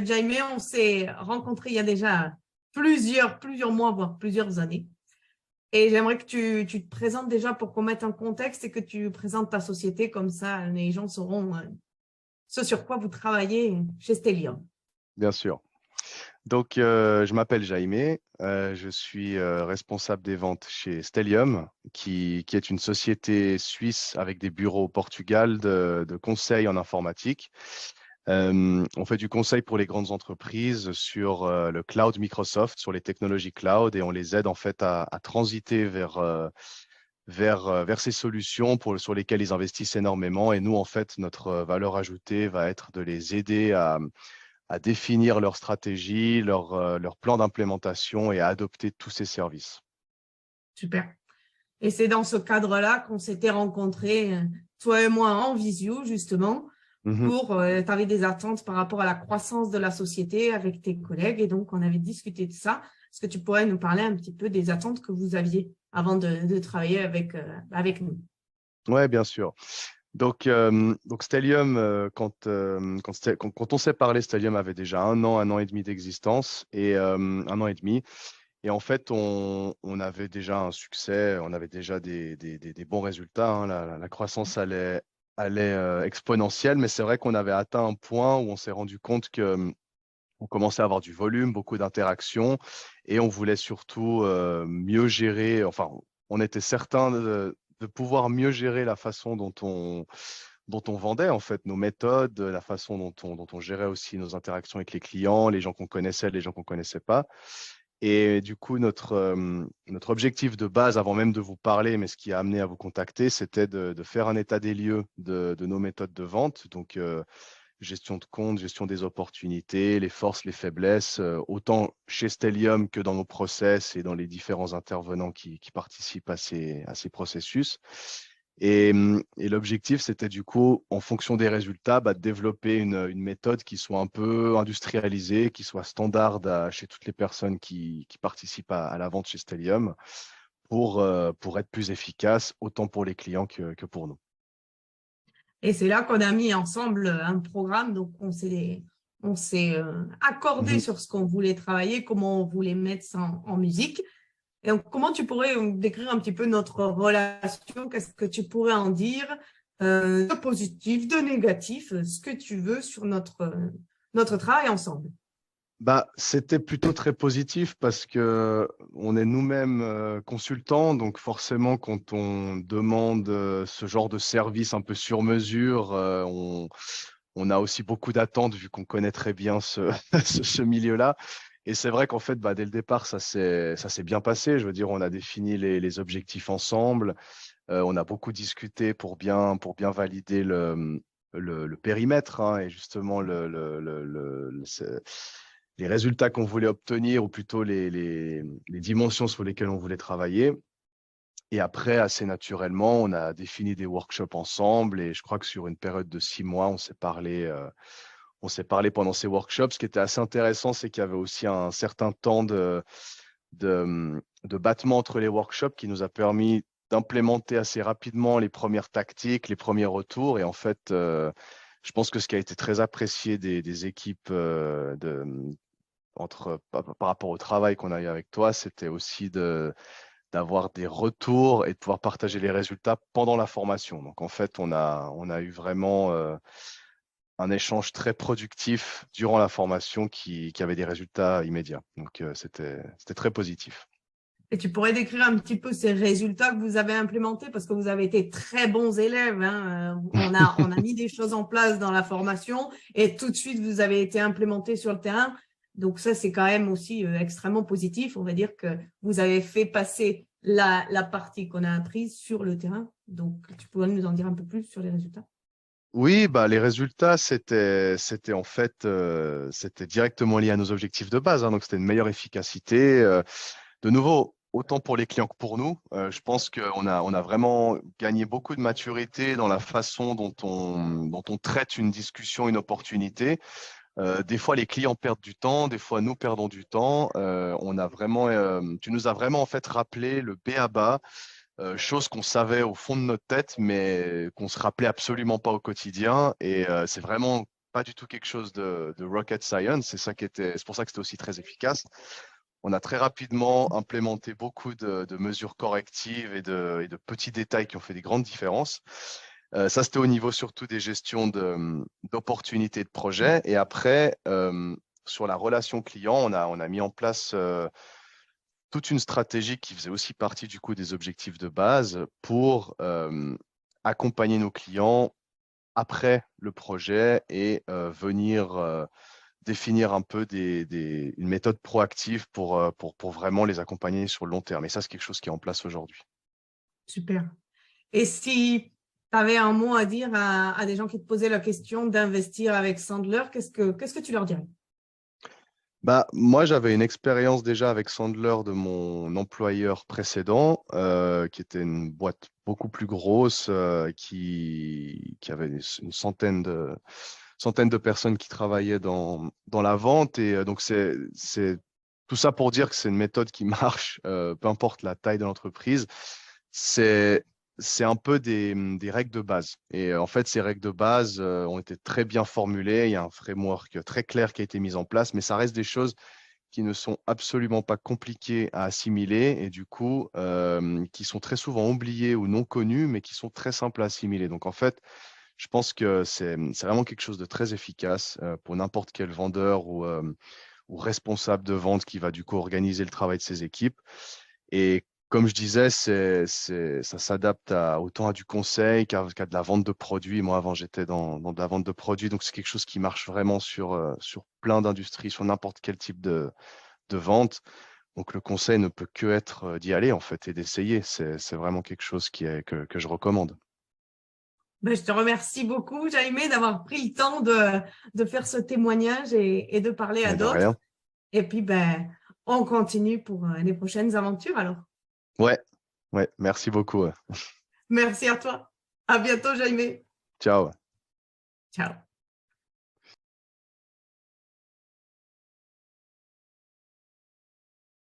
Jaime, on s'est rencontrés il y a déjà plusieurs mois, voire plusieurs années. Et j'aimerais que tu te présentes déjà pour qu'on mette un contexte et que tu présentes ta société, comme ça les gens sauront ce sur quoi vous travaillez chez Stellium. Bien sûr. Donc, je m'appelle Jaime, je suis responsable des ventes chez Stellium, qui est une société suisse avec des bureaux au Portugal de conseil en informatique. On fait du conseil pour les grandes entreprises sur le cloud Microsoft, sur les technologies cloud, et on les aide en fait à transiter vers ces solutions sur lesquelles ils investissent énormément. Et nous, en fait, notre valeur ajoutée va être de les aider à définir leur stratégie, leur plan d'implémentation et à adopter tous ces services. Super. Et c'est dans ce cadre-là qu'on s'était rencontrés, toi et moi, en visio, justement, pour, tu avais des attentes par rapport à la croissance de la société avec tes collègues. Et donc, on avait discuté de ça. Est-ce que tu pourrais nous parler un petit peu des attentes que vous aviez avant de travailler avec nous? Oui, bien sûr. Donc Stellium, quand on s'est parlé, Stellium avait déjà un an et demi d'existence et 1 an et demi. Et en fait, on avait déjà un succès, on avait déjà des bons résultats, hein. La croissance allait exponentielle, mais c'est vrai qu'on avait atteint un point où on s'est rendu compte que on commençait à avoir du volume, beaucoup d'interactions, et on voulait surtout mieux gérer. Enfin, on était certain de pouvoir mieux gérer la façon dont on vendait en fait nos méthodes, la façon dont on gérait aussi nos interactions avec les clients, les gens qu'on connaissait, les gens qu'on connaissait pas. Et du coup, notre objectif de base, avant même de vous parler, mais ce qui a amené à vous contacter, c'était de faire un état des lieux de nos méthodes de vente. Donc, gestion de compte, gestion des opportunités, les forces, les faiblesses, autant chez Stellium que dans nos process et dans les différents intervenants qui participent à ces processus. Et l'objectif, c'était du coup, en fonction des résultats, de développer une méthode qui soit un peu industrialisée, qui soit standard chez toutes les personnes qui participent à la vente chez Stellium pour être plus efficace, autant pour les clients que pour nous. Et c'est là qu'on a mis ensemble un programme. Donc, on s'est accordé sur ce qu'on voulait travailler, comment on voulait mettre ça en musique. Et donc, comment tu pourrais décrire un petit peu notre relation? Qu'est-ce que tu pourrais en dire de positif, de négatif, ce que tu veux sur notre travail ensemble? C'était plutôt très positif parce que on est nous-mêmes consultants, donc forcément quand on demande ce genre de service un peu sur mesure, on a aussi beaucoup d'attentes vu qu'on connaît très bien ce milieu-là. Et c'est vrai qu'en fait, dès le départ, ça s'est bien passé. Je veux dire, on a défini les objectifs ensemble. On a beaucoup discuté pour bien valider le périmètre, hein, et justement les résultats qu'on voulait obtenir, ou plutôt les dimensions sur lesquelles on voulait travailler. Et après, assez naturellement, on a défini des workshops ensemble. Et je crois que sur une période de 6 mois, on s'est parlé pendant ces workshops. Ce qui était assez intéressant, c'est qu'il y avait aussi un certain temps de battement entre les workshops qui nous a permis d'implémenter assez rapidement les premières tactiques, les premiers retours. Et en fait, je pense que ce qui a été très apprécié des équipes par rapport au travail qu'on a eu avec toi, c'était aussi d'avoir des retours et de pouvoir partager les résultats pendant la formation. Donc, en fait, on a eu vraiment un échange très productif durant la formation qui avait des résultats immédiats. Donc, c'était très positif. Et tu pourrais décrire un petit peu ces résultats que vous avez implémentés parce que vous avez été très bons élèves, hein. On a mis des choses en place dans la formation et tout de suite, vous avez été implémentés sur le terrain. Donc ça, c'est quand même aussi extrêmement positif. On va dire que vous avez fait passer la partie qu'on a apprise sur le terrain. Donc, tu pourrais nous en dire un peu plus sur les résultats? Oui, les résultats, c'était en fait, c'était directement lié à nos objectifs de base, hein. Donc, c'était une meilleure efficacité. De nouveau, autant pour les clients que pour nous, je pense qu'on a vraiment gagné beaucoup de maturité dans la façon dont on traite une discussion, une opportunité. Des fois, les clients perdent du temps, des fois, nous perdons du temps. Tu nous as vraiment en fait rappelé le b.a.-ba, chose qu'on savait au fond de notre tête, mais qu'on se rappelait absolument pas au quotidien. Et c'est vraiment pas du tout quelque chose de rocket science. C'est pour ça que c'était aussi très efficace. On a très rapidement implémenté beaucoup de mesures correctives et de petits détails qui ont fait des grandes différences. Ça, c'était au niveau surtout des gestions d'opportunités de projets. Et après, sur la relation client, on a mis en place toute une stratégie qui faisait aussi partie du coup des objectifs de base pour accompagner nos clients après le projet et venir définir un peu une méthode proactive pour vraiment les accompagner sur le long terme. Et ça, c'est quelque chose qui est en place aujourd'hui. Super. Et si tu avais un mot à dire à des gens qui te posaient la question d'investir avec Sandler, qu'est-ce que tu leur dirais? Bah, moi, j'avais une expérience déjà avec Sandler de mon employeur précédent, qui était une boîte beaucoup plus grosse, qui avait une centaine de personnes qui travaillaient dans la vente. Et donc, c'est tout ça pour dire que c'est une méthode qui marche, peu importe la taille de l'entreprise. C'est c'est un peu des règles de base. Et en fait, ces règles de base ont été très bien formulées. Il y a un framework très clair qui a été mis en place, mais ça reste des choses qui ne sont absolument pas compliquées à assimiler et du coup, qui sont très souvent oubliées ou non connues, mais qui sont très simples à assimiler. Donc en fait, je pense que c'est vraiment quelque chose de très efficace pour n'importe quel vendeur ou responsable de vente qui va du coup organiser le travail de ses équipes. Et comme je disais, ça s'adapte autant à du conseil qu'à de la vente de produits. Moi, avant, j'étais dans de la vente de produits, donc c'est quelque chose qui marche vraiment sur plein d'industries, sur n'importe quel type de vente. Donc, le conseil ne peut que être d'y aller, en fait, et d'essayer. C'est vraiment quelque chose que je recommande. Ben, je te remercie beaucoup, Jaime, d'avoir pris le temps de faire ce témoignage et de parler à Mais de d'autres. rien. Et puis, ben, on continue pour les prochaines aventures alors. Ouais, ouais, merci beaucoup. Merci à toi. À bientôt, Jaime. Ciao. Ciao.